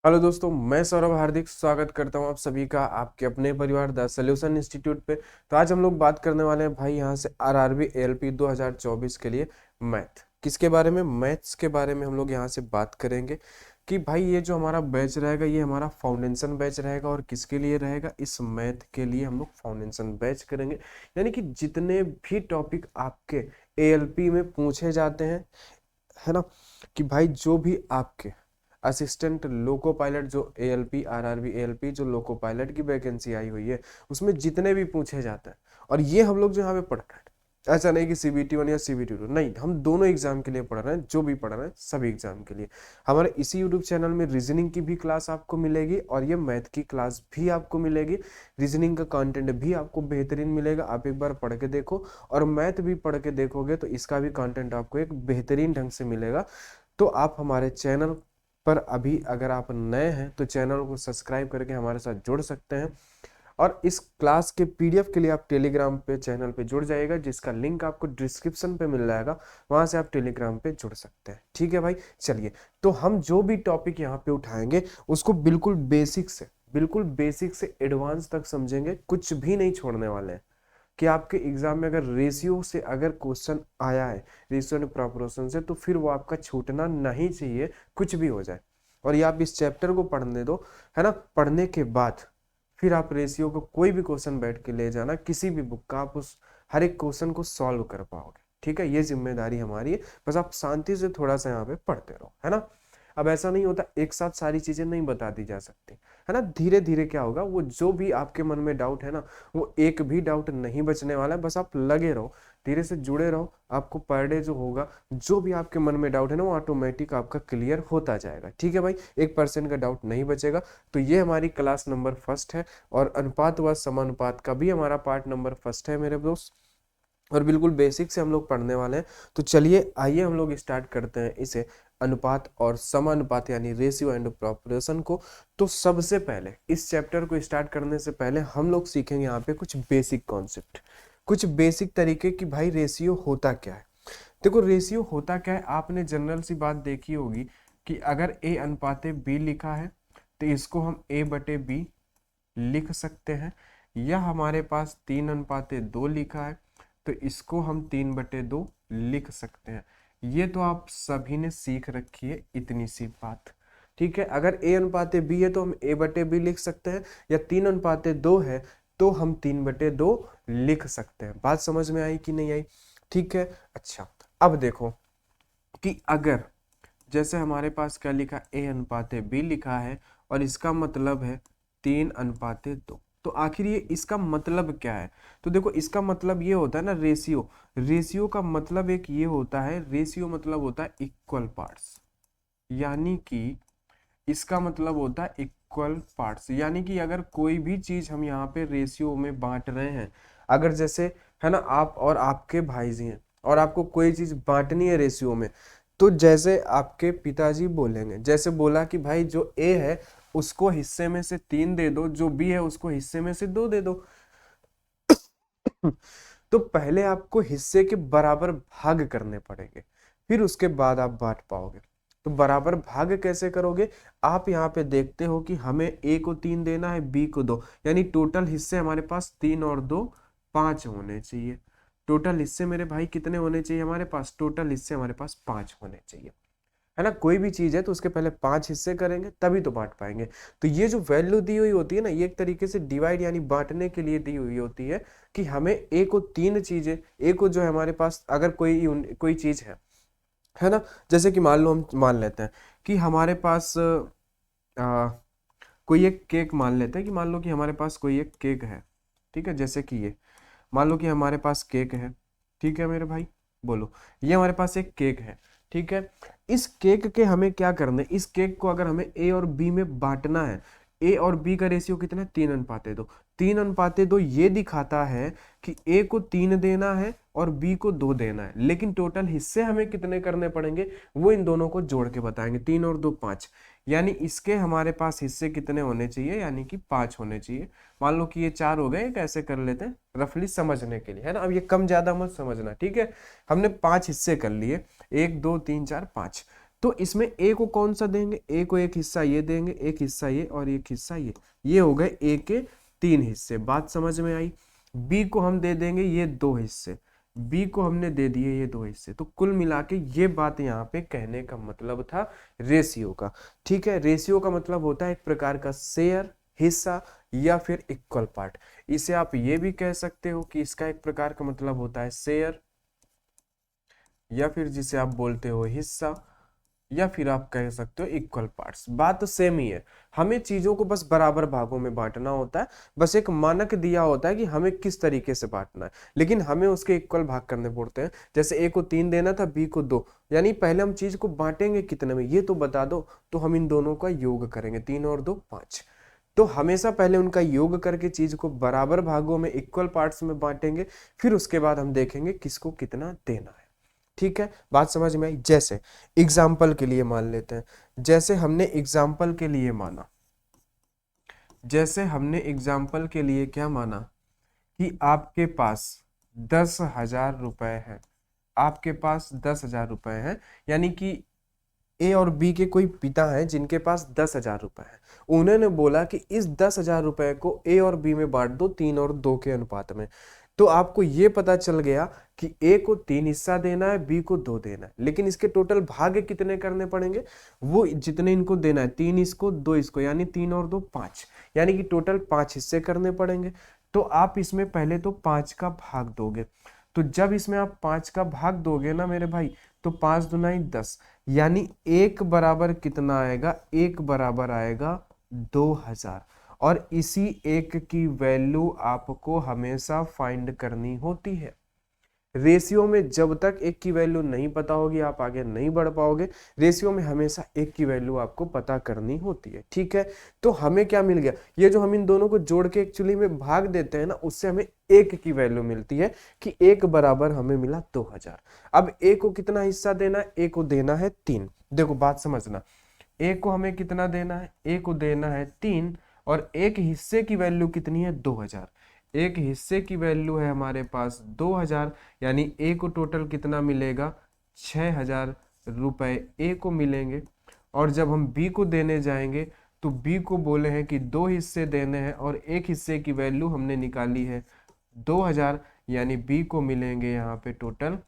Hello दोस्तों, मैं सौरभ हार्दिक स्वागत करता हूं आप सभी का आपके अपने परिवार द सॉल्यूशन इंस्टीट्यूट पे। तो आज हम लोग बात करने वाले हैं भाई यहाँ से आरआरबी एएलपी 2024 के लिए मैथ किसके बारे में, मैथ्स के बारे में हम लोग यहाँ से बात करेंगे कि भाई ये जो हमारा बैच रहेगा ये हमारा फाउंडेशन बैच रहेगा। और किसके लिए रहेगा? इस मैथ के लिए हम लोग फाउंडेशन बैच करेंगे। यानी कि जितने भी टॉपिक आपके एएलपी में पूछे जाते हैं, है ना, कि भाई जो भी आपके असिस्टेंट लोको पायलट जो एएलपी आरआरबी एएलपी जो लोको पायलट की वैकेंसी आई हुई है उसमें जितने भी पूछे जाते हैं, और ये हम लोग जो यहाँ पे पढ़ रहे हैं, ऐसा नहीं कि CBT 1 या CBT 2, नहीं, हम दोनों एग्जाम के लिए पढ़ रहे हैं। जो भी पढ़ रहे हैं सभी एग्जाम के लिए हमारे इसी यूट्यूब चैनल में रीजनिंग की भी क्लास आपको मिलेगी और ये मैथ की क्लास भी आपको मिलेगी। रीजनिंग का कंटेंट भी आपको बेहतरीन मिलेगा, आप एक बार पढ़ के देखो। और मैथ भी पढ़ के देखोगे तो इसका भी कंटेंट आपको एक बेहतरीन ढंग से मिलेगा। तो आप हमारे चैनल पर अभी अगर आप नए हैं तो चैनल को सब्सक्राइब करके हमारे साथ जुड़ सकते हैं। और इस क्लास के PDF के लिए आप टेलीग्राम पे चैनल पे जुड़ जाइएगा, जिसका लिंक आपको डिस्क्रिप्शन पे मिल जाएगा, वहां से आप टेलीग्राम पे जुड़ सकते हैं। ठीक है भाई, चलिए। तो हम जो भी टॉपिक यहाँ पे उठाएंगे उसको बिल्कुल बेसिक से एडवांस तक समझेंगे, कुछ भी नहीं छोड़ने वाले हैं। कि आपके एग्जाम में अगर रेशियो से अगर क्वेश्चन आया है, रेशियो एंड प्रोपोर्शन से, तो फिर वो आपका छूटना नहीं चाहिए, कुछ भी हो जाए। और ये आप इस चैप्टर को पढ़ने दो, है ना। पढ़ने के बाद फिर आप रेशियो को कोई भी क्वेश्चन बैठ के ले जाना, किसी भी बुक का, आप उस हर एक क्वेश्चन को सॉल्व कर पाओगे। ठीक है, ये जिम्मेदारी हमारी है। बस आप शांति से थोड़ा सा यहाँ पे पढ़ते रहो, है ना। अब ऐसा नहीं होता एक साथ सारी चीजें नहीं बता दी जा सकती, है ना। धीरे धीरे क्या होगा, वो जो भी आपके मन में डाउट है ना, वो एक भी डाउट नहीं बचने वाला है। बस आप लगे रहो, धीरे से जुड़े रहो, आपको पर डे जो होगा, जो भी आपके मन में डाउट है ना, वो ऑटोमेटिक आपका क्लियर होता जाएगा। ठीक है भाई, 1% का डाउट नहीं बचेगा। तो ये हमारी क्लास नंबर फर्स्ट है और अनुपात व समानुपात का भी हमारा पार्ट नंबर फर्स्ट है मेरे दोस्त। और बिल्कुल बेसिक से हम लोग पढ़ने वाले हैं। तो चलिए आइए हम लोग स्टार्ट करते हैं इसे, अनुपात और समानुपात यानी रेशियो एंड प्रोपोर्शन को। तो सबसे पहले इस चैप्टर को स्टार्ट करने से पहले हम लोग सीखेंगे यहाँ पे कुछ बेसिक कॉन्सेप्ट, कुछ बेसिक तरीके की भाई रेशियो होता क्या है। देखो, रेशियो होता क्या है, आपने जनरल सी बात देखी होगी कि अगर A अनुपाते B लिखा है तो इसको हम A/B लिख सकते हैं। या हमारे पास 3:2 लिखा है तो इसको हम 3/2 लिख सकते हैं। ये तो आप सभी ने सीख रखी है इतनी सी बात। ठीक है, अगर A/B है तो हम A/B लिख सकते हैं, या 3:2 है तो हम 3/2 लिख सकते हैं। बात समझ में आई कि नहीं आई? ठीक है, अच्छा। अब देखो कि अगर जैसे हमारे पास क्या लिखा, A/B लिखा है और इसका मतलब है 3:2, तो आखिर ये इसका मतलब क्या है? तो देखो, इसका मतलब ये होता है ना, रेशियो। रेशियो का मतलब एक ये होता है, रेशियो मतलब होता है इक्वल पार्ट्स। यानी कि इसका मतलब होता है इक्वल पार्ट्स, यानी कि अगर कोई भी चीज हम यहाँ पे रेशियो में बांट रहे हैं, अगर जैसे, है ना, आप और आपके भाई जी हैं और आपको कोई चीज बांटनी है रेशियो में, तो जैसे आपके पिताजी बोलेंगे, जैसे बोला कि भाई जो A है उसको हिस्से में से 3 दे दो, जो B है उसको हिस्से में से 2 दे दो। तो पहले आपको हिस्से के बराबर भाग करने पड़ेंगे, फिर उसके बाद आप बांट पाओगे। तो बराबर भाग कैसे करोगे? आप यहाँ पे देखते हो कि हमें A को 3 देना है, B को 2, यानी टोटल हिस्से हमारे पास 3 और 2 5 होने चाहिए। टोटल हिस्से मेरे भाई कितने होने चाहिए हमारे पास? टोटल हिस्से हमारे पास 5 होने चाहिए, है ना। कोई भी चीज है तो उसके पहले 5 हिस्से करेंगे तभी तो बांट पाएंगे। तो ये जो वैल्यू दी हुई होती है ना, ये एक तरीके से डिवाइड यानी बांटने के लिए दी हुई होती है कि हमें A को 3 चीजें, A को जो है हमारे पास अगर कोई चीज है ना। जैसे कि मान लो, हम मान लेते हैं कि हमारे पास कोई एक केक, मान लेते हैं कि मान लो कि हमारे पास कोई एक केक है। ठीक है, जैसे कि ये मान लो कि हमारे पास केक है। ठीक है मेरे भाई, बोलो, ये हमारे पास एक केक है। ठीक है, इस केक के हमें क्या करना है, इस केक को अगर हमें A और B में बांटना है, A और B का रेशियो कितना है? 3:2। 3:2 ये दिखाता है कि A को 3 देना है और B को 2 देना है, लेकिन टोटल हिस्से हमें कितने करने पड़ेंगे वो इन दोनों को जोड़ के बताएंगे। 3 और 2 5, यानी इसके हमारे पास हिस्से कितने होने चाहिए? यानी कि 5 होने चाहिए। मान लो कि ये 4 हो गए, कैसे कर लेते हैं रफली समझने के लिए, है ना। अब ये कम ज्यादा मत समझना, ठीक है। हमने 5 हिस्से कर लिए, 1 2 3 4 5। तो इसमें ए को कौन सा देंगे, ए को एक हिस्सा ये देंगे, एक हिस्सा ये और एक हिस्सा ये हो गए ए के 3 हिस्से। बात समझ में आई। बी को हम दे देंगे ये 2 हिस्से, बी को हमने दे दिए ये 2 हिस्से। तो कुल मिला के ये बात यहाँ पे कहने का मतलब था रेशियो का। ठीक है, रेशियो का मतलब होता है एक प्रकार का शेयर, हिस्सा या फिर इक्वल पार्ट। इसे आप ये भी कह सकते हो कि इसका एक प्रकार का मतलब होता है शेयर, या फिर जिसे आप बोलते हो हिस्सा, या फिर आप कह सकते हो इक्वल पार्ट्स। बात तो सेम ही है, हमें चीजों को बस बराबर भागों में बांटना होता है। बस एक मानक दिया होता है कि हमें किस तरीके से बांटना है, लेकिन हमें उसके इक्वल भाग करने पड़ते हैं। जैसे ए को 3 देना था, बी को 2, यानी पहले हम चीज को बांटेंगे कितने में ये तो बता दो, तो हम इन दोनों का योग करेंगे, 3 और 2 5। तो हमेशा पहले उनका योग करके चीज को बराबर भागों में इक्वल पार्ट्स में बांटेंगे, फिर उसके बाद हम देखेंगे किसको कितना देना है। ठीक है, बात समझ में आई। जैसे एग्जाम्पल के लिए मान लेते हैं, जैसे हमने एग्जाम्पल के लिए माना, जैसे हमने एग्जाम्पल के लिए क्या माना कि आपके पास 10,000 रुपए है, आपके पास 10,000 रुपए है, यानी कि ए और बी के कोई पिता हैं जिनके पास 10,000 रुपए है। उन्होंने बोला कि इस 10,000 रुपए को ए और बी में बांट दो 3 और 2 के अनुपात में। तो आपको ये पता चल गया कि ए को 3 हिस्सा देना है, बी को 2 देना है, लेकिन इसके टोटल भाग कितने करने पड़ेंगे, वो जितने इनको देना है 3 इसको 2 इसको, यानी 3 और 2 5, यानी कि टोटल 5 हिस्से करने पड़ेंगे। तो आप इसमें पहले तो 5 का भाग दोगे। तो जब इसमें आप 5 का भाग दोगे ना मेरे भाई, तो 5 दूना 10, यानी 1 बराबर कितना आएगा, 1 बराबर आएगा 2,000। और इसी 1 की वैल्यू आपको हमेशा फाइंड करनी होती है। रेशियो में जब तक 1 की वैल्यू नहीं पता होगी आप आगे नहीं बढ़ पाओगे। रेशियो में हमेशा 1 की वैल्यू आपको पता करनी होती है। ठीक है, तो हमें क्या मिल गया, ये जो हम इन दोनों को जोड़ के एक्चुअली में भाग देते हैं ना, उससे हमें 1 की वैल्यू मिलती है कि 1 बराबर हमें मिला 2,000। अब ए को कितना हिस्सा देना है, ए को देना है 3। देखो बात समझना, ए को हमें कितना देना है, ए को देना है 3, और एक हिस्से की वैल्यू कितनी है 2,000। एक हिस्से की वैल्यू है हमारे पास 2,000, यानी ए को टोटल कितना मिलेगा, 6,000 रुपए ए को मिलेंगे। और जब हम बी को देने जाएंगे तो बी को बोले हैं कि 2 हिस्से देने हैं, और एक हिस्से की वैल्यू हमने निकाली है 2,000, यानी बी को मिलेंगे यहाँ पे टोटल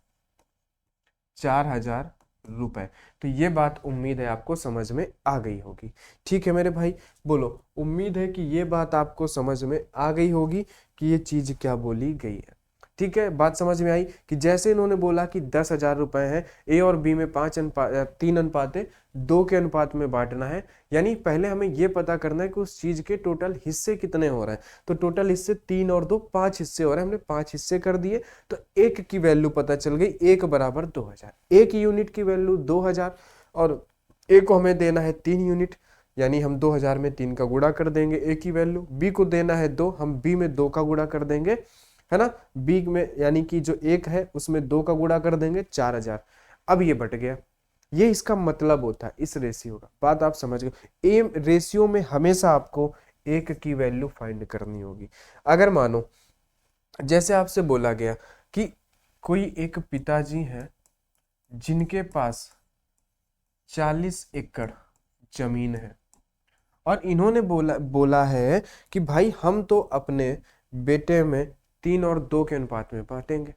4,000 रुपए। तो ये बात उम्मीद है आपको समझ में आ गई होगी। ठीक है मेरे भाई, बोलो उम्मीद है कि ये बात आपको समझ में आ गई होगी कि ये चीज क्या बोली गई है। ठीक है, बात समझ में आई कि जैसे इन्होंने बोला कि 10,000 रुपए है, ए और बी में 3 अनुपात 2 के अनुपात में बांटना है, यानी पहले हमें ये पता करना है कि उस चीज के टोटल हिस्से कितने हो रहे हैं। तो टोटल हिस्से 3 और 2 5 हिस्से हो रहे हैं, हमने 5 हिस्से कर दिए। तो 1 की वैल्यू पता चल गई, 1 बराबर 2,000। 1 यूनिट की वैल्यू 2,000, और ए को हमें देना है 3 यूनिट, यानी हम 2,000 में 3 का गुणा कर देंगे ए की वैल्यू। बी को देना है 2, हम बी में 2 का गुणा कर देंगे, है ना, बी में यानी कि जो 1 है उसमें 2 का गुणा कर देंगे, 4,000। अब ये बट गया, ये इसका मतलब होता है इस रेशियो का। बात आप समझ गए, ए रेशियो में हमेशा आपको 1 की वैल्यू फाइंड करनी होगी। अगर मानो जैसे आपसे बोला गया कि कोई एक पिताजी है जिनके पास 40 एकड़ जमीन है, और इन्होंने बोला है कि भाई हम तो अपने बेटे में 3 और 2 के अनुपात में बांटेंगे।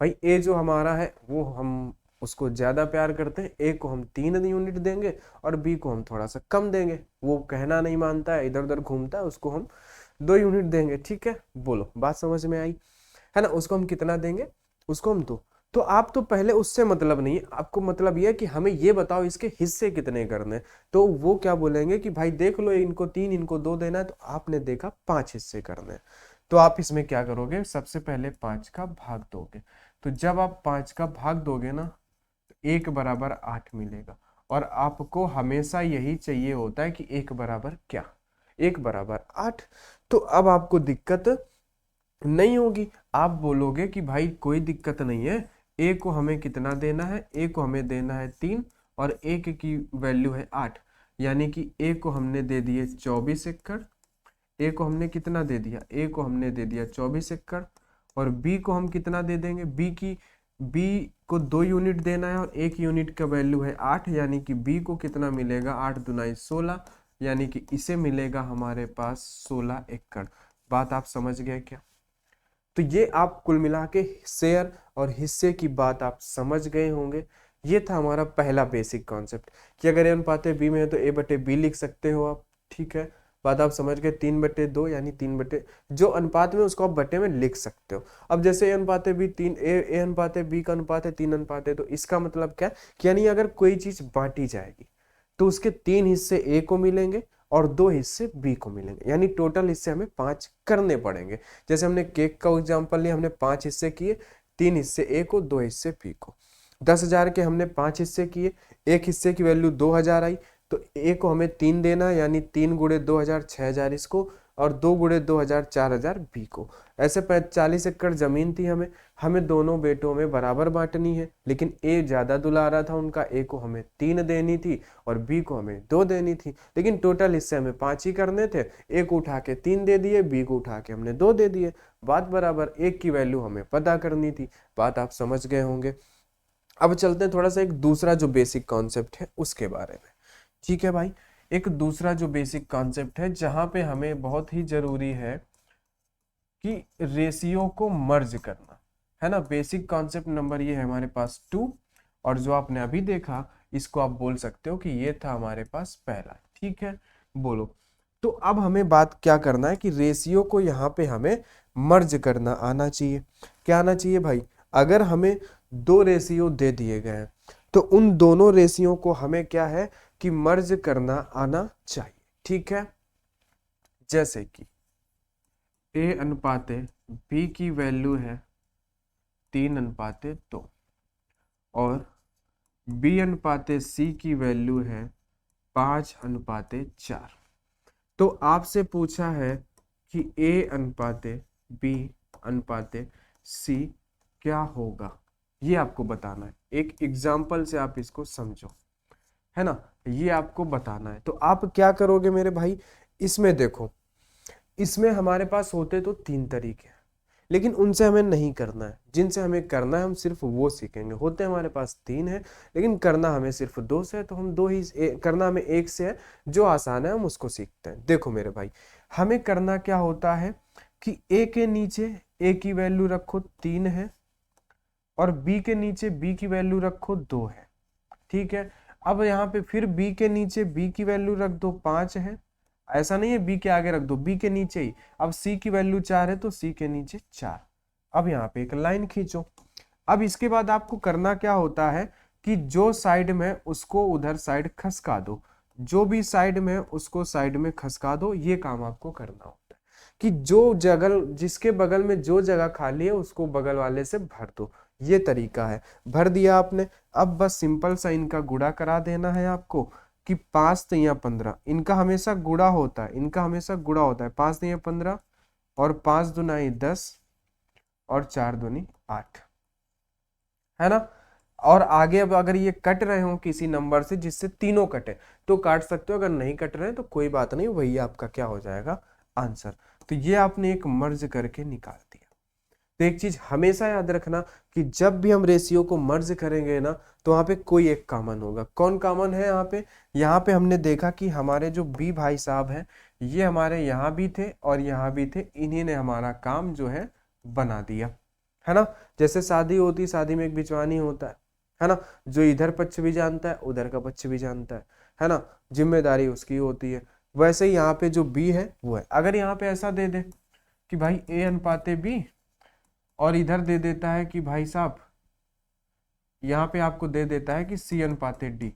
भाई ए जो हमारा है वो हम उसको ज्यादा प्यार करते हैं, ए को हम 3 यूनिट देंगे और बी को हम थोड़ा सा कम देंगे। वो कहना नहीं मानता है, इधर उधर घूमता है, उसको हम 2 यूनिट देंगे। ठीक है, बोलो बात समझ में आई, है ना। उसको हम कितना देंगे, उसको हम 2। तो आप तो पहले उससे मतलब नहीं है, आपको मतलब ये है कि हमें ये बताओ इसके हिस्से कितने करने। तो वो क्या बोलेंगे कि भाई देख लो, इनको 3 इनको 2 देना है, तो आपने देखा 5 हिस्से करने। तो आप इसमें क्या करोगे, सबसे पहले 5 का भाग दोगे। तो जब आप 5 का भाग दोगे ना, तो 1 बराबर 8 मिलेगा। और आपको हमेशा यही चाहिए होता है कि 1 बराबर क्या, 1 बराबर 8। तो अब आपको दिक्कत नहीं होगी, आप बोलोगे कि भाई कोई दिक्कत नहीं है, ए को हमें कितना देना है, ए को हमें देना है 3, और 1 की वैल्यू है 8, यानी कि ए को हमने दे दिए 24 एकड़। ए को हमने कितना दे दिया, ए को हमने दे दिया 24 एकड़। और बी को हम कितना दे देंगे, बी की बी को 2 यूनिट देना है और 1 यूनिट का वैल्यू है 8, यानी कि बी को कितना मिलेगा, 8 दूनी 16, यानी कि इसे मिलेगा हमारे पास 16 एकड़। बात आप समझ गए क्या? तो ये आप कुल मिला के शेयर और हिस्से की बात आप समझ गए होंगे। ये था हमारा पहला बेसिक कॉन्सेप्ट कि अगर ए अनुपात बी में है तो ए बटे बी लिख सकते हो आप। ठीक है, बात आप समझ गए। 3/2 यानी 3 बटे जो अनुपात में उसको आप बटे में लिख सकते हो। अब जैसे ए अनुपात बी 3 ए अनुपात बी का अनुपात है 3 अनुपात है, तो इसका मतलब क्या कि यानी अगर कोई चीज बांटी जाएगी तो उसके 3 हिस्से ए को मिलेंगे और 2 हिस्से बी को मिलेंगे, यानी टोटल हिस्से हमें 5 करने पड़ेंगे। जैसे हमने केक का एग्जांपल लिया, हमने 5 हिस्से किए, 3 हिस्से ए को 2 हिस्से बी को। 10,000 के हमने 5 हिस्से किए, एक हिस्से की वैल्यू 2,000 आई, तो ए को हमें 3 देना, यानी 3 गुणे 2,000 6,000 इसको, और 2 गुणे 2,000 4,000 बी को। ऐसे 40 एकड़ जमीन थी, हमें दोनों बेटों में बराबर बांटनी है, लेकिन ए ज्यादा दुलारा था उनका, ए को हमें 3 देनी थी और बी को हमें 2 देनी थी, लेकिन टोटल हिस्से हमें 5 ही करने थे। ए को उठा के 3 दे दिए, बी को उठा के हमने 2 दे दिए। बात बराबर, एक की वैल्यू हमें पता करनी थी। बात आप समझ गए होंगे। अब चलते हैं थोड़ा सा एक दूसरा जो बेसिक कॉन्सेप्ट है उसके बारे में। ठीक है भाई, एक दूसरा जो बेसिक कॉन्सेप्ट है जहां पे हमें बहुत ही जरूरी है कि रेशियो को मर्ज करना है ना। बेसिक कॉन्सेप्ट नंबर ये है हमारे पास 2, और जो आपने अभी देखा इसको आप बोल सकते हो कि ये था हमारे पास पहला। ठीक है, बोलो। तो अब हमें बात क्या करना है कि रेशियो को यहाँ पे हमें मर्ज करना आना चाहिए। क्या आना चाहिए भाई? अगर हमें 2 रेशियो दे दिए गए हैं तो उन दोनों रेशियो को हमें क्या है कि मर्ज करना आना चाहिए। ठीक है, जैसे कि ए अनुपाते बी की वैल्यू है 3:2 और बी अनुपाते सी की वैल्यू है 5:4। तो आपसे पूछा है कि ए अनुपाते बी अनुपाते सी क्या होगा, ये आपको बताना है। एक एग्जाम्पल से आप इसको समझो, है ना, ये आपको बताना है। तो आप क्या करोगे मेरे भाई, इसमें देखो, इसमें हमारे पास होते तो 3 तरीके हैं, लेकिन उनसे हमें नहीं करना है। जिनसे हमें करना है हम सिर्फ वो सीखेंगे। होते हमारे पास 3 है, लेकिन करना हमें सिर्फ 2 से है, तो हम 2 ही करना हमें 1 से है। जो आसान है हम उसको सीखते हैं। देखो मेरे भाई, हमें करना क्या होता है कि ए के नीचे ए की वैल्यू रखो 3 है और बी के नीचे बी की वैल्यू रखो 2 है। ठीक है, अब यहाँ पे फिर बी के नीचे बी की वैल्यू रख दो 5 है। ऐसा नहीं है बी के आगे रख दो, बी के नीचे ही। अब सी की वैल्यू 4 है तो सी के नीचे 4। अब यहाँ पे एक लाइन खींचो। अब इसके बाद आपको करना क्या होता है कि जो साइड में उसको उधर साइड खसका दो, जो भी साइड में उसको साइड में खसका दो। ये काम आपको करना होता है कि जो जगह जिसके बगल में जो जगह खाली है उसको बगल वाले से भर दो। ये तरीका है। भर दिया आपने, अब बस सिंपल सा इनका गुणा करा देना है आपको कि 5 तिया 15, इनका हमेशा गुणा होता है, इनका हमेशा गुणा होता है। 5 तिया 15 और 5 दुनाई 10 और 4 दूनी 8, है ना। और आगे अब अगर ये कट रहे हो किसी नंबर से जिससे तीनों कटे तो काट सकते हो, अगर नहीं कट रहे तो कोई बात नहीं, वही आपका क्या हो जाएगा, आंसर। तो ये आपने एक मर्ज करके निकाल दिया। तो एक चीज हमेशा याद रखना कि जब भी हम रेशियो को मर्ज करेंगे ना तो वहां पे कोई एक कॉमन होगा। कौन कॉमन है यहाँ पे? यहाँ पे हमने देखा कि हमारे जो बी भाई साहब हैं ये हमारे यहाँ भी थे और यहाँ भी थे, इन्हीं ने हमारा काम जो है बना दिया, है ना। जैसे शादी होती, शादी में एक बिचवानी होता है ना, जो इधर पक्ष भी जानता है उधर का पक्ष भी जानता है ना, जिम्मेदारी उसकी होती है। वैसे ही यहाँ पे जो बी है वो है। अगर यहाँ पे ऐसा दे दे कि भाई ए अनुपाते बी और इधर दे देता है कि भाई साहब यहाँ पे आपको दे देता है कि सी अनुपाते डी,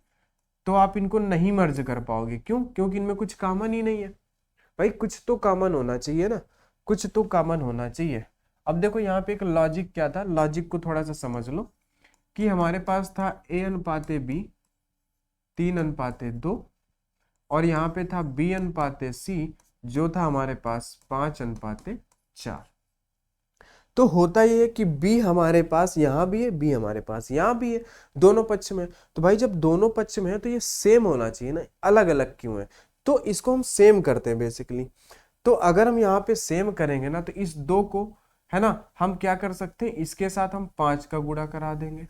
तो आप इनको नहीं मर्ज कर पाओगे। क्यों? क्योंकि इनमें कुछ कॉमन ही नहीं है। भाई कुछ तो कॉमन होना चाहिए ना, कुछ तो कॉमन होना चाहिए। अब देखो यहाँ पे एक लॉजिक क्या था, लॉजिक को थोड़ा सा समझ लो कि हमारे पास था ए अनुपाते बी 3:2 और यहाँ पे था बी अनुपाते सी जो था हमारे पास 5:4। तो होता ये है कि बी हमारे पास यहाँ भी है, बी हमारे पास यहाँ भी है, दोनों पक्ष में। तो भाई जब दोनों पक्ष में है तो ये सेम होना चाहिए ना, अलग अलग क्यों है? तो इसको हम सेम करते हैं बेसिकली। तो अगर हम यहाँ पे सेम करेंगे ना तो इस 2 को, है ना। हम क्या कर सकते हैं, इसके साथ हम 5 का गुणा करा देंगे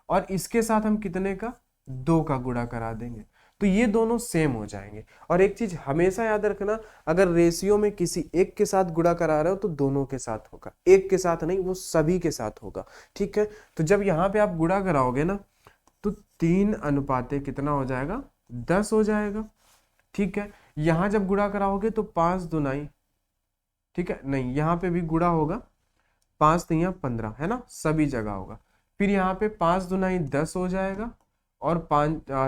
और इसके साथ हम कितने का, 2 का गुणा करा देंगे, तो ये दोनों सेम हो जाएंगे। और एक चीज हमेशा याद रखना, अगर रेशियो में किसी एक के साथ गुणा करा रहे हो तो दोनों के साथ होगा, एक के साथ नहीं, वो सभी के साथ होगा। ठीक है, तो जब यहाँ पे आप गुणा कराओगे ना तो 3 अनुपाते कितना हो जाएगा, 10 हो जाएगा। ठीक है, यहां जब गुणा कराओगे तो 5 दुनाई, ठीक है, नहीं यहाँ पे भी गुणा होगा, 5 तिया 15, है ना, सभी जगह होगा। फिर यहाँ पे 5 दुनाई 10 हो जाएगा और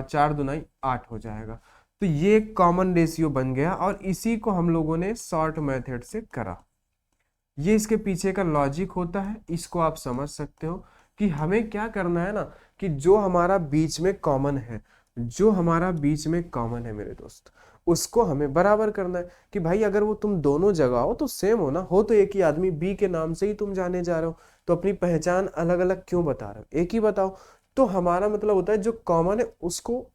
4 दुनाई 8 हो जाएगा। तो ये एक कॉमन रेशियो बन गया और इसी को हम लोगों ने शॉर्ट मेथड से करा। ये इसके पीछे का लॉजिक होता है, इसको आप समझ सकते हो कि हमें क्या करना है ना, कि जो हमारा बीच में कॉमन है, जो हमारा बीच में कॉमन है मेरे दोस्त, उसको हमें बराबर करना है। कि भाई अगर वो तुम दोनों जगह हो तो सेम हो ना, हो तो एक ही आदमी, बी के नाम से ही तुम जाने जा रहे हो, तो अपनी पहचान अलग अलग क्यों बता रहे हो, एक ही बताओ। तो हमारा मतलब होता है जो कॉमन है उसको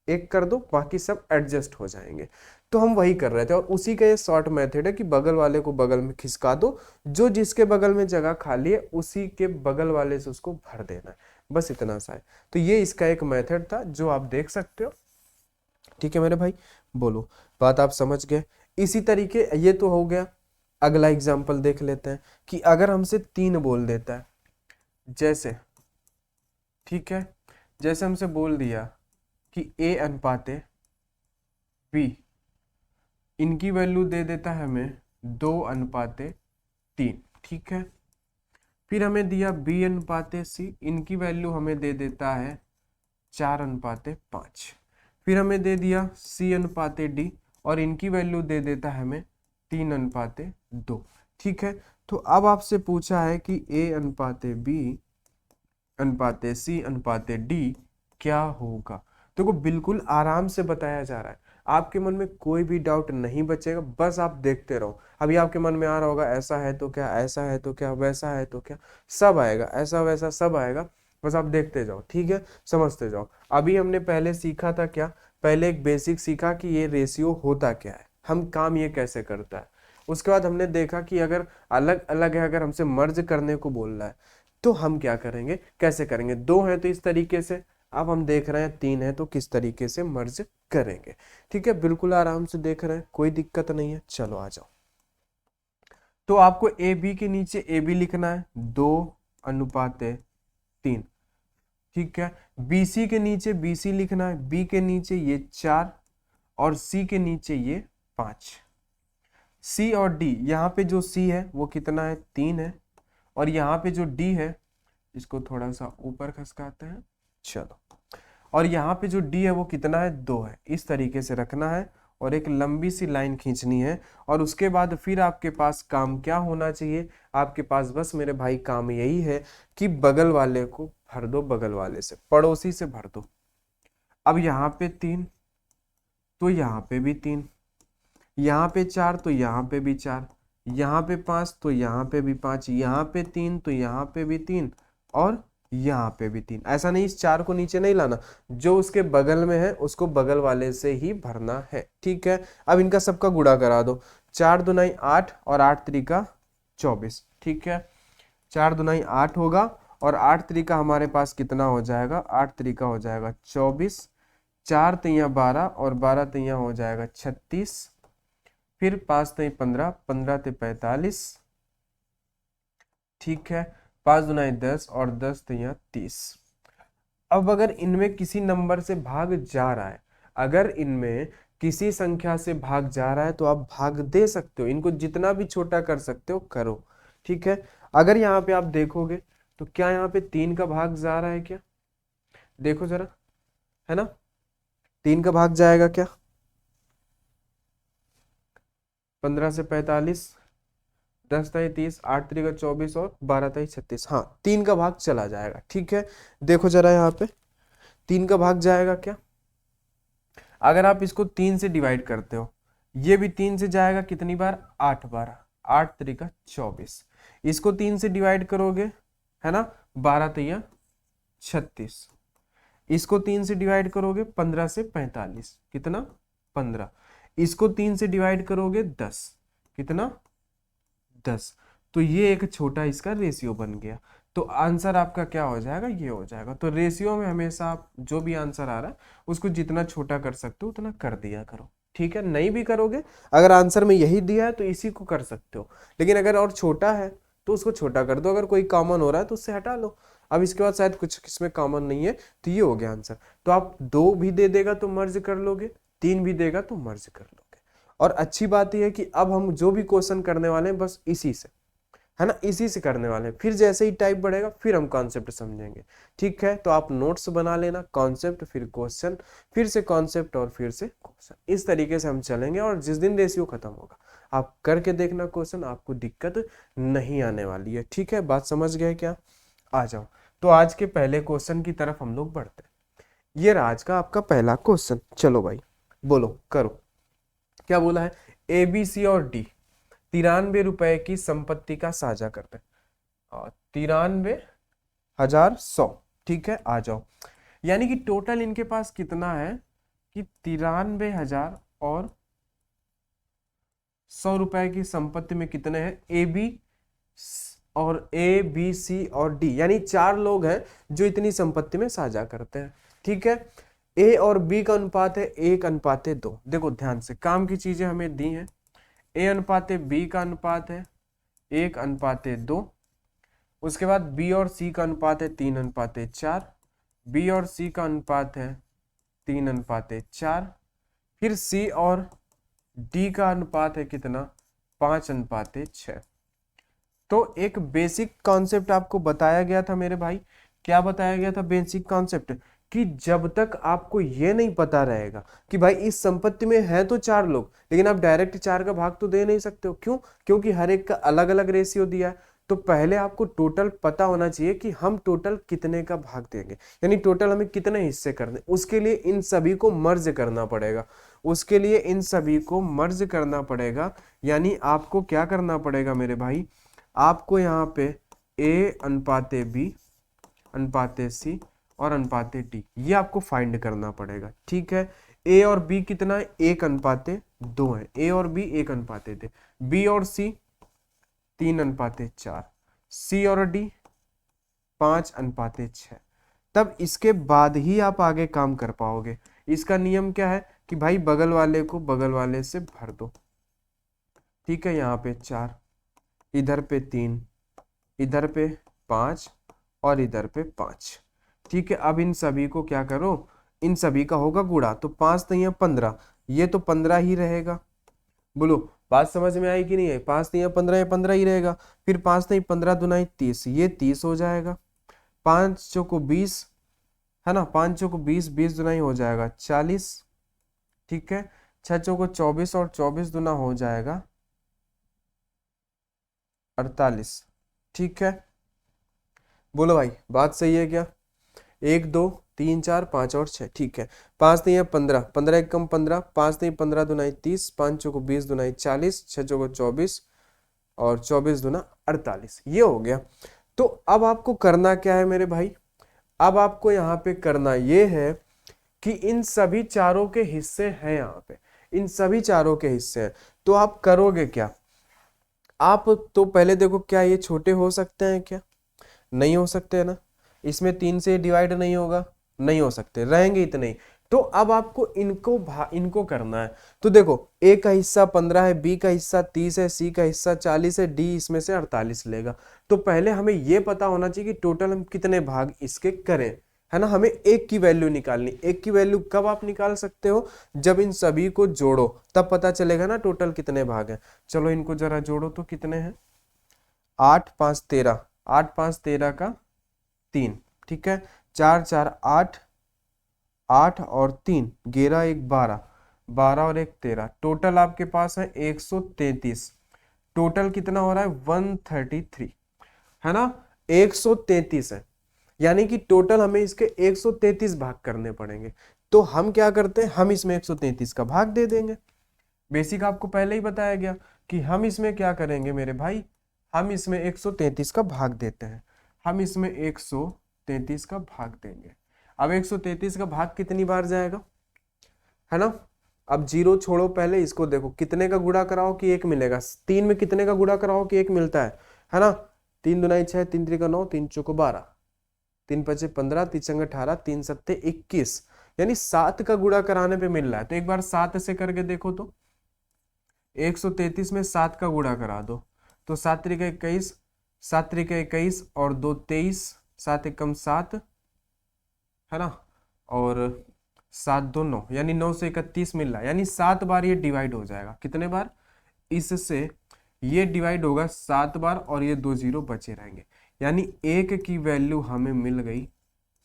एक कर दो, बाकी सब एडजस्ट हो जाएंगे। तो हम वही कर रहे थे और उसी का ये शॉर्ट मेथड है कि बगल वाले को बगल में खिसका दो, जो जिसके बगल में जगह खाली है उसी के बगल वाले से उसको भर देना है, बस इतना सा है। तो ये इसका एक मेथड था जो आप देख सकते हो। ठीक है मेरे भाई, बोलो, बात आप समझ गए। इसी तरीके ये तो हो गया। अगला एग्जाम्पल देख लेते हैं कि अगर हमसे 3 बोल देता है, जैसे, ठीक है, जैसे हमसे बोल दिया कि ए अनुपाते बी, इनकी वैल्यू दे देता है हमें 2:3, ठीक है। फिर हमें दिया बी अनुपाते सी, इनकी वैल्यू हमें दे देता है 4:5। फिर हमें दे दिया सी अनुपाते डी और इनकी वैल्यू दे देता है हमें 3:2। ठीक है, तो अब आपसे पूछा है कि ए अनुपाते बी अनुपाते सी अनुपाते डी क्या होगा। देखो बिल्कुल आराम से बताया जा रहा है, आपके मन में कोई भी डाउट नहीं बचेगा, बस आप देखते रहो। अभी आपके मन में आ रहा होगा ऐसा है तो क्या, ऐसा है तो क्या, वैसा है तो क्या, सब आएगा, ऐसा वैसा सब आएगा, बस आप देखते जाओ। ठीक है, समझते जाओ। अभी हमने पहले सीखा था क्या, पहले एक बेसिक सीखा कि ये रेशियो होता क्या है, हम काम ये कैसे करता है। उसके बाद हमने देखा कि अगर अलग अलग है, अगर हमसे मर्ज करने को बोल रहा है तो हम क्या करेंगे, कैसे करेंगे। 2 है तो इस तरीके से, अब हम देख रहे हैं 3 है तो किस तरीके से मर्ज करेंगे। ठीक है, बिल्कुल आराम से देख रहे हैं, कोई दिक्कत नहीं है। चलो आ जाओ। तो आपको ए बी के नीचे ए बी लिखना है 2:3, ठीक है। बी सी के नीचे बी सी लिखना है, बी के नीचे ये 4 और सी के नीचे ये 5। सी और डी, यहाँ पे जो सी है वो कितना है, 3 है, और यहाँ पे जो डी है इसको थोड़ा सा ऊपर खसकाते हैं, चलो, और यहाँ पे जो डी है वो कितना है, 2 है। इस तरीके से रखना है और एक लंबी सी लाइन खींचनी है। और उसके बाद फिर आपके पास काम क्या होना चाहिए, आपके पास बस मेरे भाई काम यही है कि बगल वाले को भर दो, बगल वाले से, पड़ोसी से भर दो। अब यहाँ पे 3 तो यहाँ पे भी 3, यहाँ पे 4 तो यहाँ पे भी 4, यहाँ पे 5 तो यहाँ पे भी 5, यहाँ पे 3 तो यहाँ पे भी 3 और यहाँ पे भी 3। ऐसा नहीं इस 4 को नीचे नहीं लाना, जो उसके बगल में है उसको बगल वाले से ही भरना है। ठीक है, अब इनका सबका गुणा करा दो, 4 दुनाई 8 और 8 त्रिका 24। ठीक है, 4 दुनाई 8 होगा और 8 त्रिका हमारे पास कितना हो जाएगा, 8 त्रिका हो जाएगा 24, 4 तिया 12 और 12 तिया हो जाएगा 36, फिर 5 तिया 15, 15 ते 45, ठीक है, 5 दुनाई 10 और 10 तिया 30। अब अगर इनमें किसी नंबर से भाग जा रहा है, अगर इनमें किसी संख्या से भाग जा रहा है तो आप भाग दे सकते हो, इनको जितना भी छोटा कर सकते हो करो। ठीक है, अगर यहाँ पे आप देखोगे तो क्या यहाँ पे 3 का भाग जा रहा है क्या, देखो जरा, है ना, 3 का भाग जाएगा क्या, 15 से 45, 10 ताई 30, 8 त्रिका 24 और 12 ताई 36, हाँ 3 का भाग चला जाएगा। ठीक है, देखो जरा यहाँ पे 3 का भाग जाएगा क्या, अगर आप इसको 3 से डिवाइड करते हो, ये भी 3 से जाएगा, कितनी बार, 8 बार, 8 त्रिका 24, इसको 3 से डिवाइड करोगे, है ना, 12 तिया 36, इसको 3 से डिवाइड करोगे 15 से 45, कितना, 15, इसको 3 से डिवाइड करोगे 10, कितना, 10, तो ये एक छोटा इसका रेशियो बन गया। तो आंसर आपका क्या हो जाएगा, ये हो जाएगा। तो रेशियो में हमेशा आप जो भी आंसर आ रहा है उसको जितना छोटा कर सकते हो उतना कर दिया करो, ठीक है। नहीं भी करोगे, अगर आंसर में यही दिया है तो इसी को कर सकते हो, लेकिन अगर और छोटा है तो उसको छोटा कर दो। अगर कोई कॉमन हो रहा है तो उससे हटा लो। अब इसके बाद शायद कुछ किसमें कॉमन नहीं है, तो ये हो गया आंसर। तो आप 2 भी दे देगा तो मर्ज कर लोगे, 3 भी देगा तो मर्ज कर लोगे। और अच्छी बात यह है कि अब हम जो भी क्वेश्चन करने वाले हैं बस इसी से, है ना, इसी से करने वाले हैं। फिर जैसे ही टाइप बढ़ेगा फिर हम कॉन्सेप्ट समझेंगे, ठीक है। तो आप नोट्स बना लेना, कॉन्सेप्ट फिर क्वेश्चन, फिर से कॉन्सेप्ट और फिर से क्वेश्चन, इस तरीके से हम चलेंगे। और जिस दिन रेशियो खत्म होगा आप करके देखना क्वेश्चन, आपको दिक्कत नहीं आने वाली है, ठीक है। बात समझ गए क्या? आ जाओ, तो आज के पहले क्वेश्चन की तरफ हम लोग बढ़ते हैं। ये रहा आज का आपका पहला क्वेश्चन। चलो भाई बोलो, करो। क्या बोला है? ए बी सी और डी 93 रुपए की संपत्ति का साझा करते हैं, 93,100, ठीक है। आ जाओ, यानी कि टोटल इनके पास कितना है कि 93,000 और 100 रुपए की संपत्ति में कितने हैं, ए बी सी और डी, यानी 4 लोग हैं जो इतनी संपत्ति में साझा करते हैं, ठीक है। ए और बी का अनुपात है 1:2। देखो ध्यान से, काम की चीजें हमें दी हैं। ए अनुपात बी का अनुपात है 1:2। उसके बाद बी और सी का अनुपात है 3:4। बी और सी का अनुपात है 3:4। फिर सी और डी का अनुपात है कितना, 5:6। तो एक बेसिक कॉन्सेप्ट आपको बताया गया था मेरे भाई। क्या बताया गया था बेसिक कॉन्सेप्ट? कि जब तक आपको ये नहीं पता रहेगा कि भाई इस संपत्ति में है तो 4 लोग, लेकिन आप डायरेक्ट 4 का भाग तो दे नहीं सकते हो। क्यों? क्योंकि हर एक का अलग अलग रेशियो दिया है। तो पहले आपको टोटल पता होना चाहिए कि हम टोटल कितने का भाग देंगे, यानी टोटल हमें कितने हिस्से करने। उसके लिए इन सभी को मर्ज करना पड़ेगा, उसके लिए इन सभी को मर्ज करना पड़ेगा। यानी आपको क्या करना पड़ेगा मेरे भाई, आपको यहाँ पे ए अनुपाते बी अनुपाते सी और अनुपाते डी, ये आपको फाइंड करना पड़ेगा, ठीक है। ए और बी कितना है, 1:2 है। ए और बी 1:2, बी और सी 3:4, सी और डी 5:6। तब इसके बाद ही आप आगे काम कर पाओगे। इसका नियम क्या है कि भाई बगल वाले को बगल वाले से भर दो, ठीक है। यहाँ पे 4, इधर पे 3, इधर पे 5 और इधर पे 5, ठीक है। अब इन सभी को क्या करो, इन सभी का होगा गुणा। तो 5 नहीं है 15, ये तो 15 ही रहेगा। बोलो बात समझ में आई कि नहीं है? 5 नहीं है 15, ये 15 ही रहेगा। फिर 5 नहीं 15 दुनाई 30, ये 30 हो जाएगा। 5 चौको 20, है ना, 5 चौको 20, 20 दुनाई हो जाएगा 40, ठीक है। 6 चौको 24 और 24 दुना हो जाएगा 48, ठीक है। बोलो भाई बात सही है क्या? 1 2 3 4 5 और 6, ठीक है। 5 नहीं है 15, 15 एक कम 15, 5 नहीं 15 दुनाई 30, 5 चौको 20 दुनाई 40, 6 चौको 24 और 24 दुना 48, ये हो गया। तो अब आपको करना क्या है मेरे भाई, अब आपको यहाँ पे करना ये है कि इन सभी चारों के हिस्से हैं, यहाँ पे इन सभी चारों के हिस्से हैं। तो आप करोगे क्या, आप तो पहले देखो क्या ये छोटे हो सकते हैं क्या? नहीं हो सकते ना। इसमें 3 से डिवाइड नहीं होगा, नहीं हो सकते, रहेंगे इतने ही। तो अब आपको इनको करना है। तो देखो ए का हिस्सा 15 है, बी का हिस्सा 30 है, सी का हिस्सा 40 है, डी इसमें से 48 लेगा। तो पहले हमें यह पता होना चाहिए कि टोटल हम कितने भाग इसके करें, है ना। हमें एक की वैल्यू निकालनी। एक की वैल्यू कब आप निकाल सकते हो, जब इन सभी को जोड़ो, तब पता चलेगा ना टोटल कितने भाग हैं। चलो इनको जरा जोड़ो तो कितने हैं, 8 5 13, 8 5 13 का 3, ठीक है। 4 4 8, 8 और 3 11 1 12, 12 और 1 13, टोटल आपके पास है 133। टोटल कितना हो रहा है 133, है ना, 133 है। यानी कि टोटल हमें इसके 133 भाग करने पड़ेंगे। तो हम क्या करते हैं, हम इसमें 133 का भाग दे देंगे। बेसिक आपको पहले ही बताया गया कि हम इसमें क्या करेंगे मेरे भाई, हम इसमें 133 का भाग देते हैं। हम इसमें 133 का भाग देंगे। अब 133 का भाग कितनी बार जाएगा, है ना। अब 0 छोड़ो, पहले इसको देखो कितने का गुणा कराओ कि 1 मिलेगा। 3 में कितने का गुणा कराओ कि 1 मिलता है है ना। 3 दूना 6, 3 त्रिका 9, 3 चौको 12, 3 पचे 15, 3 संग 18, 3 सत्ते 21, यानी 7 का गुणा कराने पे मिल रहा है। तो एक बार 7 से करके देखो तो 133 में 7 का गुणा करा दो तो 7 त्रिका 21, 7 त्रिका 21 और 2 23, 7 एकम 7, है ना, और 7 2 9, यानी 9 से 31 मिल रहा है, यानी 7 बार ये डिवाइड हो जाएगा। कितने बार? इससे ये डिवाइड होगा 7 बार और ये 2 जीरो बचे रहेंगे, यानी 1 की वैल्यू हमें मिल गई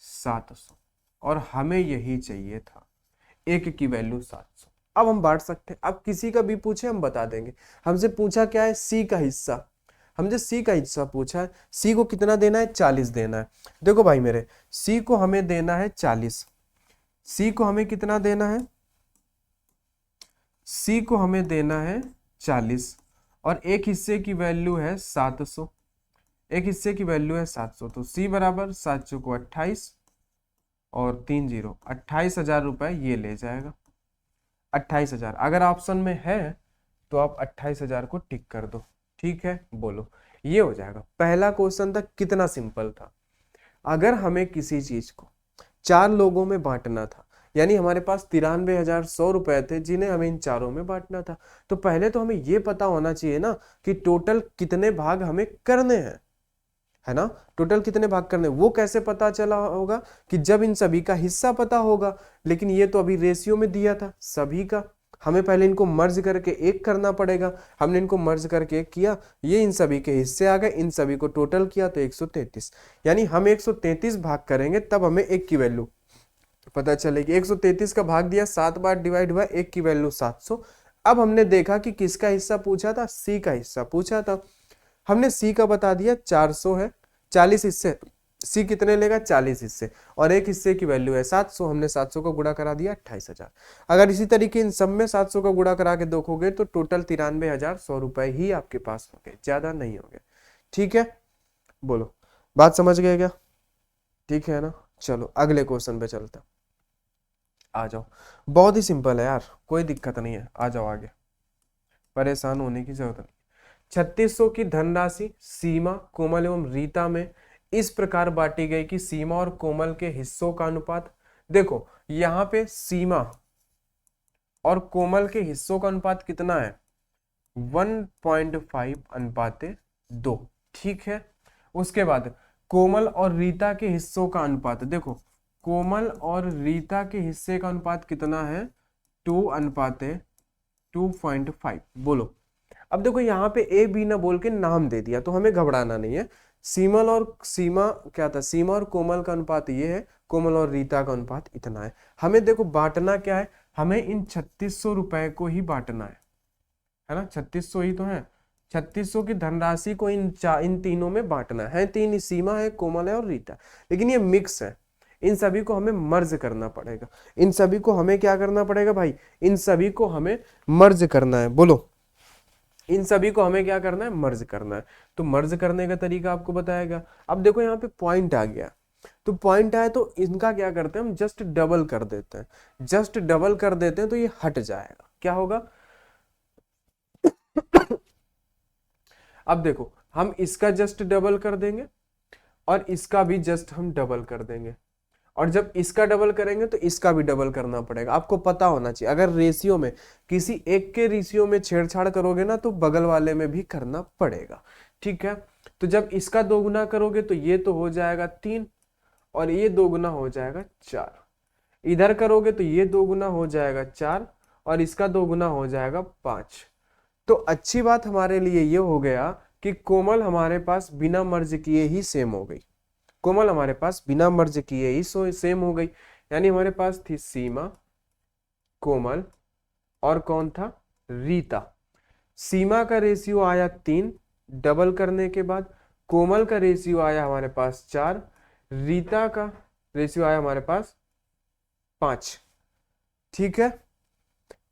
700 और हमें यही चाहिए था, 1 की वैल्यू 700। अब हम बांट सकते हैं। अब किसी का भी पूछे हम बता देंगे। हमसे पूछा क्या है? सी का हिस्सा। हमसे सी का हिस्सा पूछा है। सी को कितना देना है? 40 देना है। देखो भाई मेरे, सी को हमें देना है 40। सी को हमें कितना देना है? सी को हमें देना है 40 और एक हिस्से की वैल्यू है 700। एक हिस्से की वैल्यू है 700, तो सी बराबर 7 चौको 28 और 3 जीरो 28,000 रुपए ये ले जाएगा। 28,000 अगर ऑप्शन में है तो आप 28,000 को टिक कर दो। ठीक है, बोलो, ये हो जाएगा। पहला क्वेश्चन था, कितना सिंपल था। अगर हमें किसी चीज को 4 लोगों में बांटना था, यानी हमारे पास 93,100 रुपए थे जिन्हें हमें इन चारों में बांटना था, तो पहले तो हमें ये पता होना चाहिए ना कि टोटल कितने भाग हमें करने हैं, है ना। टोटल कितने भाग करने, वो कैसे पता चला होगा? कि जब इन सभी का हिस्सा पता होगा। लेकिन ये तो अभी रेशियो में दिया था सभी का, हमें पहले इनको मर्ज करके एक करना पड़ेगा। हमने इनको मर्ज करके एक किया, ये इन सभी के हिस्से आ गए, इन सभी को टोटल किया तो 133, यानी हम 133 भाग करेंगे तब हमें एक की वैल्यू पता चलेगी। 133 का भाग दिया, 7 बार डिवाइड हुआ, एक की वैल्यू 700। अब हमने देखा कि किसका हिस्सा पूछा था? सी का हिस्सा पूछा था। हमने सी का बता दिया 400 है, 40 हिस्से, सी कितने लेगा? 40 हिस्से, और एक हिस्से की वैल्यू है 700। हमने 700 का गुणा करा दिया 28,000। अगर इसी तरीके इन सब में 700 का गुणा करा के देखोगे तो टोटल 93,100 रुपए ही आपके पास होंगे, ज्यादा नहीं होंगे। ठीक है, बोलो, बात समझ गए क्या? ठीक है ना। चलो अगले क्वेश्चन पे चलते हैं। आ जाओ, बहुत ही सिंपल है यार, कोई दिक्कत नहीं है, आ जाओ आगे, परेशान होने की जरूरत नहीं। 3600 की धनराशि सीमा, कोमल एवं रीता में इस प्रकार बांटी गई कि सीमा और कोमल के हिस्सों का अनुपात, देखो यहां पे सीमा और कोमल के हिस्सों का अनुपात कितना है? 1.5 अनुपाते 2। ठीक है, उसके बाद कोमल और रीता के हिस्सों का अनुपात, देखो कोमल और रीता के हिस्से का अनुपात कितना है? 2 अनुपाते 2.5। बोलो, अब देखो यहाँ पे ए बी ना बोल के नाम दे दिया तो हमें घबराना नहीं है। सीमा क्या था? सीमा और कोमल का अनुपात ये है, कोमल और रीता का अनुपात इतना है। हमें देखो बांटना क्या है? हमें इन 3600 रुपए को ही बांटना है ना। 3600 ही तो है। 3600 की धनराशि को इन तीनों में बांटना है। तीन, सीमा है, कोमल है और रीता, लेकिन ये मिक्स है। इन सभी को हमें मर्ज करना पड़ेगा। इन सभी को हमें क्या करना पड़ेगा भाई? इन सभी को हमें मर्ज करना है। बोलो, इन सभी को हमें क्या करना है? मर्ज करना है। तो मर्ज करने का तरीका आपको बताएगा। अब देखो यहाँ पे पॉइंट आ गया, तो पॉइंट आया तो इनका क्या करते हैं हम? जस्ट डबल कर देते हैं। जस्ट डबल कर देते हैं तो ये हट जाएगा। क्या होगा? अब देखो, हम इसका जस्ट डबल कर देंगे और इसका भी जस्ट हम डबल कर देंगे, और जब इसका डबल करेंगे तो इसका भी डबल करना पड़ेगा। आपको पता होना चाहिए, अगर रेशियो में किसी एक के रेशियो में छेड़छाड़ करोगे ना तो बगल वाले में भी करना पड़ेगा। ठीक है, तो जब इसका 2 गुना करोगे तो ये तो हो जाएगा 3 और ये 2 गुना हो जाएगा 4। इधर करोगे तो ये 2 गुना हो जाएगा 4 और इसका 2 गुना हो जाएगा 5। तो अच्छी बात हमारे लिए ये हो गया कि कोमल हमारे पास बिना मर्ज किए ही सेम हो गई। कोमल हमारे पास बिना मर्ज किए ही सेम हो गई, यानी हमारे पास थी सीमा, कोमल और कौन था? रीता। सीमा का रेशियो आया 3 डबल करने के बाद, कोमल का रेशियो आया हमारे पास 4, रीता का रेशियो आया हमारे पास 5। ठीक है,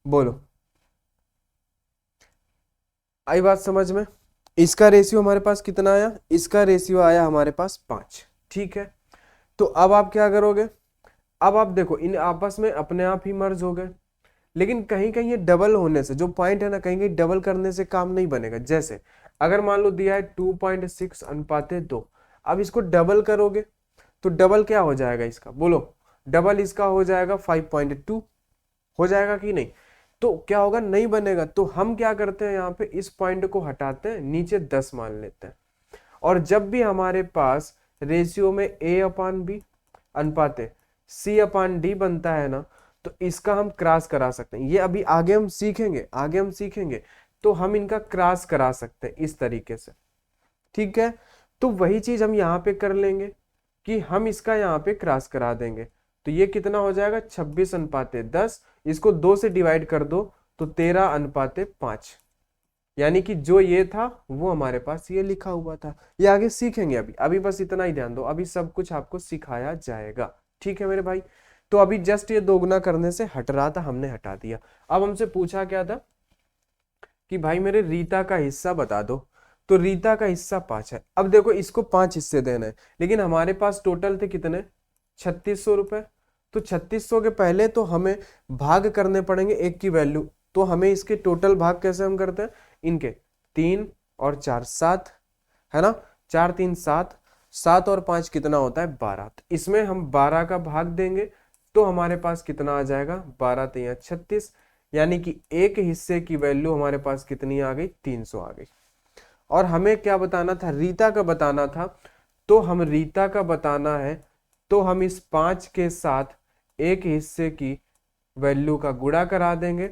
बोलो, आई बात समझ में? इसका रेशियो हमारे पास कितना आया? इसका रेशियो आया हमारे पास 5। ठीक है, तो अब आप क्या करोगे? अब आप देखो, इन आपस में अपने आप ही मर्ज हो गए, लेकिन कहीं कहीं ये डबल होने से जो पॉइंट है ना, कहीं कहीं डबल करने से काम नहीं बनेगा। जैसे अगर मान लो दिया है 2.6 अनुपाते 2, अब इसको डबल करोगे तो डबल क्या हो जाएगा इसका, बोलो, डबल इसका हो जाएगा 5.2, हो जाएगा कि नहीं। तो क्या होगा, नहीं बनेगा। तो हम क्या करते हैं, यहाँ पे इस पॉइंट को हटाते हैं, नीचे 10 मान लेते हैं। और जब भी हमारे पास रेशियो में a अपान बी अनुपाते c अपान डी बनता है ना, तो इसका हम क्रॉस करा सकते हैं। ये अभी आगे हम सीखेंगे, आगे हम सीखेंगे, तो हम इनका क्रॉस करा सकते हैं इस तरीके से, ठीक है। तो वही चीज हम यहाँ पे कर लेंगे कि हम इसका यहाँ पे क्रॉस करा देंगे। तो ये कितना हो जाएगा, 26:10, इसको 2 से डिवाइड कर दो तो 13:5, यानी कि जो ये था वो हमारे पास ये लिखा हुआ था। ये आगे सीखेंगे, अभी अभी बस इतना ही ध्यान दो, अभी सब कुछ आपको सिखाया जाएगा, ठीक है मेरे भाई। तो अभी जस्ट ये दोगुना करने से हट रहा था, हमने हटा दिया। अब हमसे पूछा क्या था कि भाई मेरे रीता का हिस्सा बता दो। तो रीता का हिस्सा 5 है। अब देखो इसको 5 हिस्से देने हैं, लेकिन हमारे पास टोटल थे कितने, 3600 रुपए। तो 3600 के पहले तो हमें भाग करने पड़ेंगे एक की वैल्यू। तो हमें इसके टोटल भाग कैसे हम करते हैं, इनके 3 और 4 7, है ना, 4 3 7, 7 और 5 कितना होता है 12। तो इसमें हम 12 का भाग देंगे तो हमारे पास कितना आ जाएगा, 12 3 36, यानी कि एक हिस्से की वैल्यू हमारे पास कितनी आ गई, 300 आ गई। और हमें क्या बताना था, रीता का बताना था। तो हम रीता का बताना है, तो हम इस 5 के साथ एक हिस्से की वैल्यू का गुणा करा देंगे।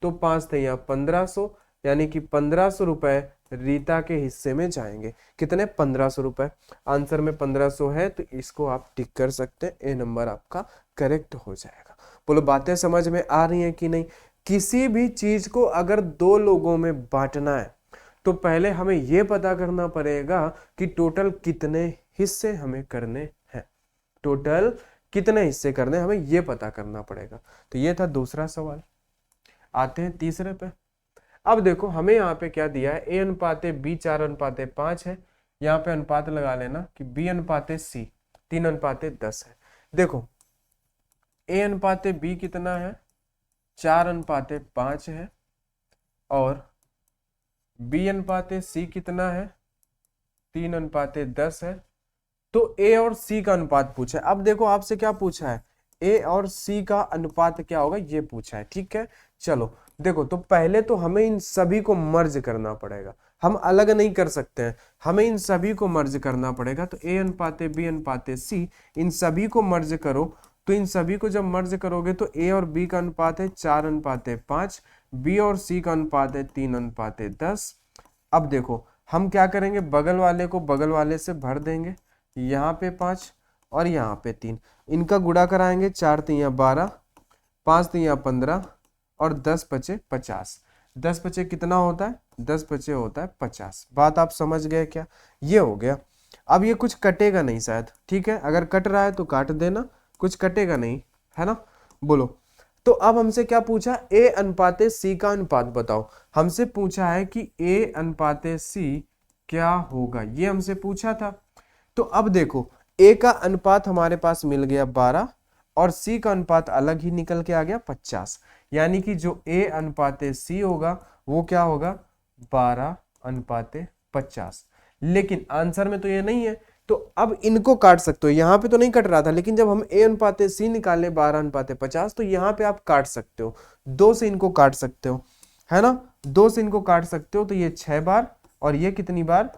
तो 5 3 1500, यानी कि 1500 रुपए रीता के हिस्से में जाएंगे। कितने, 1500 रुपए। आंसर में 1500 है, तो इसको आप टिक कर सकते हैं, ए नंबर आपका करेक्ट हो जाएगा। बोलो बातें समझ में आ रही हैं कि नहीं। किसी भी चीज को अगर दो लोगों में बांटना है तो पहले हमें यह पता करना पड़ेगा कि टोटल कितने हिस्से हमें करने हैं, टोटल कितने हिस्से करने हमें यह पता करना पड़ेगा। तो ये था दूसरा सवाल। आते हैं तीसरे पे। अब देखो हमें यहाँ पे क्या दिया है, ए अनुपाते बी 4:5 है। यहाँ पे अनुपात लगा लेना कि बी अनुपाते सी 3:10 है। देखो ए अनुपाते बी कितना है, 4:5 है, और बी अनुपाते सी कितना है, 3:10 है। तो ए और सी का अनुपात पूछा है। अब देखो आपसे क्या पूछा है, ए और सी का अनुपात क्या होगा ये पूछा है, ठीक है। चलो देखो, तो पहले तो हमें इन सभी को मर्ज करना पड़ेगा, हम अलग नहीं कर सकते हैं, हमें इन सभी को मर्ज करना पड़ेगा। तो ए अनुपाते बी अनुपाते सी, इन सभी को मर्ज करो। तो इन सभी को जब मर्ज करोगे तो ए और बी का अनुपात है 4:5, बी और सी का अनुपात है 3:10। अब देखो हम क्या करेंगे, बगल वाले को बगल वाले से भर देंगे, यहाँ पे 5 और यहाँ पे 3, इनका गुणा कराएंगे, 4 3 12, 5 3 15 और 10 5 50। 10 5 कितना होता है, 10 5 होता है 50। बात आप समझ गए क्या, ये हो गया। अब ये कुछ कटेगा नहीं शायद, ठीक है, अगर कट रहा है तो काट देना, कुछ कटेगा नहीं, है ना। बोलो, तो अब हमसे क्या पूछा, ए अनुपाते सी का अनुपात बताओ। हमसे पूछा है कि ए अनुपाते सी क्या होगा, ये हमसे पूछा था। तो अब देखो ए का अनुपात हमारे पास मिल गया 12 और सी का अनुपात अलग ही निकल के आ गया 50, यानी कि जो ए अनुपाते सी होगा वो क्या होगा, 12:50। लेकिन आंसर में तो ये नहीं है, तो अब इनको काट सकते हो। यहाँ पे तो नहीं कट रहा था, लेकिन जब हम ए अनुपाते सी निकाले 12:50, तो यहाँ पे आप काट सकते हो, 2 से इनको काट सकते हो, है ना, 2 से इनको काट सकते हो। तो ये 6 बार और ये कितनी बार,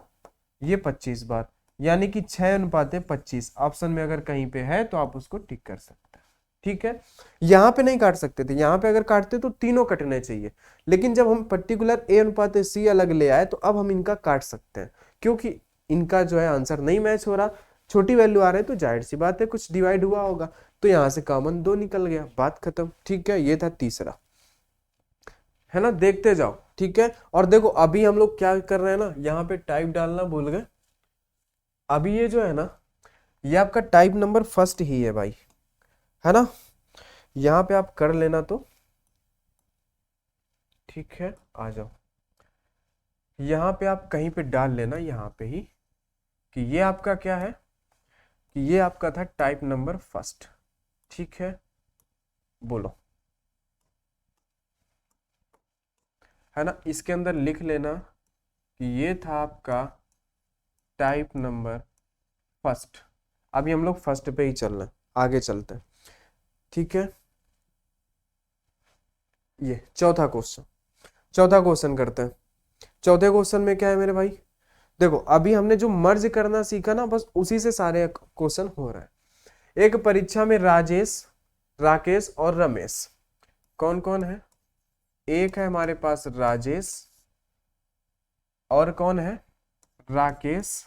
ये 25 बार, यानी कि 6:25। ऑप्शन में अगर कहीं पे है तो आप उसको टिक कर सकते हैं, ठीक है। यहाँ पे नहीं काट सकते थे, यहाँ पे अगर काटते तो तीनों कटने चाहिए, लेकिन जब हम पर्टिकुलर ए अनुपाते सी अलग ले आए तो अब हम इनका काट सकते हैं, क्योंकि इनका जो है आंसर नहीं मैच हो रहा, छोटी वैल्यू आ रहे हैं, तो जाहिर सी बात है कुछ डिवाइड हुआ होगा। तो यहाँ से कॉमन 2 निकल गया, बात खत्म, ठीक है। ये था तीसरा, है ना, देखते जाओ, ठीक है। और देखो अभी हम लोग क्या कर रहे हैं ना, यहाँ पे टाइप डालना भूल गए। अभी ये जो है ना, ये आपका टाइप नंबर फर्स्ट ही है भाई, है ना, यहाँ पे आप कर लेना, तो ठीक है। आ जाओ, यहाँ पे आप कहीं पे डाल लेना, यहाँ पे ही, कि ये आपका क्या है, कि ये आपका था टाइप नंबर फर्स्ट, ठीक है। बोलो, है ना, इसके अंदर लिख लेना ये था आपका टाइप नंबर फर्स्ट। अभी हम लोग फर्स्ट पे ही चल रहे हैं, आगे चलते हैं, ठीक है। ये चौथा क्वेश्चन करते हैं। चौथे क्वेश्चन में क्या है मेरे भाई, देखो अभी हमने जो मर्ज करना सीखा ना, बस उसी से सारे क्वेश्चन हो रहा है। एक परीक्षा में राजेश, राकेश और रमेश, कौन कौन है? एक है हमारे पास राजेश, और कौन है? राकेश,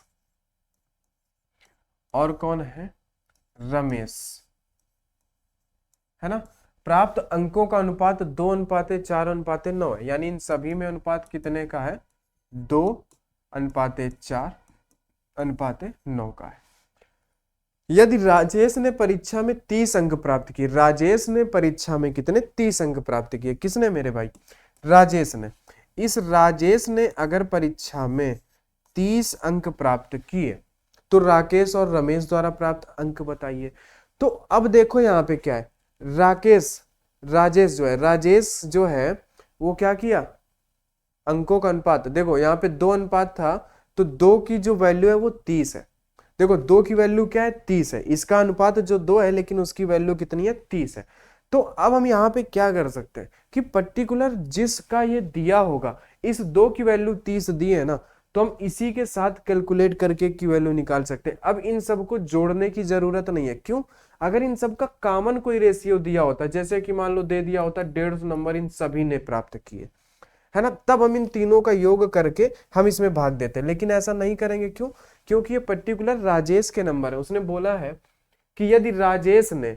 और कौन है? रमेश, है ना। प्राप्त अंकों का अनुपात 2:4:9 है, यानी इन सभी में अनुपात कितने का है? 2:4:9 का है। यदि राजेश ने परीक्षा में 30 अंक प्राप्त किए, राजेश ने परीक्षा में कितने? 30 अंक प्राप्त किए। किसने मेरे भाई? राजेश ने। इस राजेश ने अगर परीक्षा में 30 अंक प्राप्त किए तो राकेश और रमेश द्वारा प्राप्त अंक बताइए। तो अब देखो यहाँ पे क्या है, राजेश जो है वो क्या किया? अंकों का अनुपात, देखो यहाँ पे 2 अनुपात था, तो 2 की जो वैल्यू है वो 30 है। देखो 2 की वैल्यू क्या है? 30 है। इसका अनुपात जो 2 है, लेकिन उसकी वैल्यू कितनी है? 30 है। तो अब हम यहाँ पे क्या कर सकते हैं कि पर्टिकुलर जिसका ये दिया होगा, इस 2 की वैल्यू 30 दी है ना, तो हम इसी के साथ कैलकुलेट करके की वैल्यू निकाल सकते हैं। अब इन सबको जोड़ने की जरूरत नहीं है। क्यों? अगर इन सब का कॉमन कोई रेशियो दिया होता, जैसे कि मान लो दे दिया होता 150 नंबर इन सभी ने प्राप्त किए, है ना, तब हम इन तीनों का योग करके हम इसमें भाग देते हैं। लेकिन ऐसा नहीं करेंगे। क्यों? क्योंकि ये पर्टिकुलर राजेश के नंबर है। उसने बोला है कि यदि राजेश ने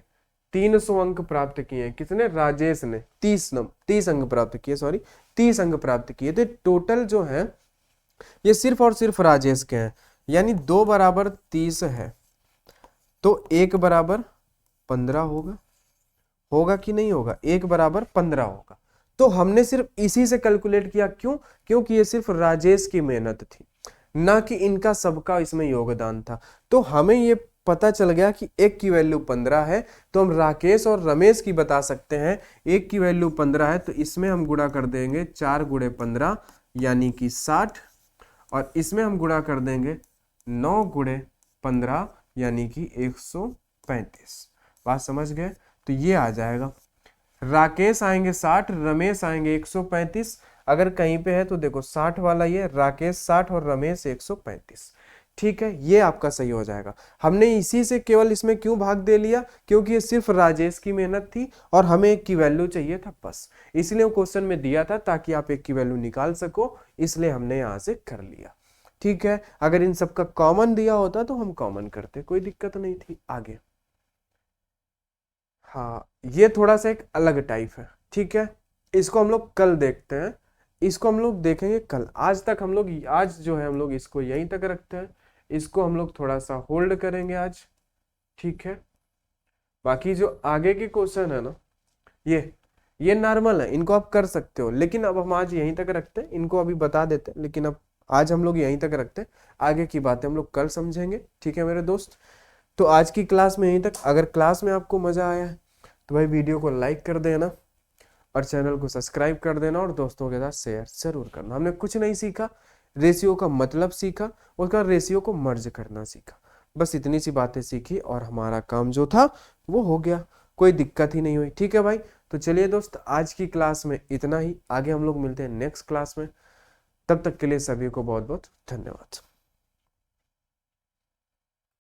300 अंक प्राप्त किए, किसने? राजेश ने 30 अंक प्राप्त किए, 30 अंक प्राप्त किए, तो टोटल जो है ये सिर्फ और सिर्फ राजेश के हैं। यानी 2 बराबर 30 है, तो 1 बराबर 15 होगा कि नहीं होगा? 1 बराबर 15 होगा। तो हमने सिर्फ इसी से कैलकुलेट किया। क्यों? क्योंकि ये सिर्फ राजेश की मेहनत थी, ना कि इनका सबका इसमें योगदान था। तो हमें ये पता चल गया कि एक की वैल्यू 15 है, तो हम राकेश और रमेश की बता सकते हैं। एक की वैल्यू 15 है, तो इसमें हम गुणा कर देंगे 4 × 15 यानी कि 60, और इसमें हम गुणा कर देंगे 9 × 15 यानी कि 135। बात समझ गए? तो ये आ जाएगा, राकेश आएंगे 60, रमेश आएंगे 135। अगर कहीं पे है तो देखो 60 वाला ये, राकेश 60 और रमेश 135। ठीक है, ये आपका सही हो जाएगा। हमने इसी से केवल इसमें क्यों भाग दे लिया? क्योंकि ये सिर्फ राजेश की मेहनत थी और हमें एक की वैल्यू चाहिए था, बस इसलिए वो क्वेश्चन में दिया था ताकि आप एक की वैल्यू निकाल सको, इसलिए हमने यहाँ से कर लिया। ठीक है, अगर इन सबका कॉमन दिया होता तो हम कॉमन करते, कोई दिक्कत नहीं थी। आगे, हाँ, ये थोड़ा सा एक अलग टाइप है। ठीक है, इसको हम लोग कल देखते हैं, इसको हम लोग देखेंगे कल। आज तक हम लोग, आज जो है हम लोग इसको यहीं तक रखते हैं, इसको हम लोग थोड़ा सा होल्ड करेंगे आज। ठीक है, बाकी जो आगे के क्वेश्चन है ना, ये नॉर्मल है, इनको आप कर सकते हो, लेकिन अब हम आज यहीं तक रखते हैं। इनको अभी बता देते हैं, लेकिन अब आज हम लोग यहीं तक रखते हैं, आगे की बातें हम लोग कल समझेंगे। ठीक है मेरे दोस्त, तो आज की क्लास में यहीं तक। अगर क्लास में आपको मजा आया है तो भाई वीडियो को लाइक कर देना और चैनल को सब्सक्राइब कर देना और दोस्तों के साथ शेयर जरूर करना। हमने कुछ नहीं सीखा, रेशियो का मतलब सीखा, उसका रेशियो को मर्ज करना सीखा, बस इतनी सी बातें सीखी और हमारा काम जो था वो हो गया, कोई दिक्कत ही नहीं हुई। ठीक है भाई, तो चलिए दोस्त, आज की क्लास में इतना ही। आगे हम लोग मिलते हैं नेक्स्ट क्लास में, तब तक के लिए सभी को बहुत बहुत धन्यवाद।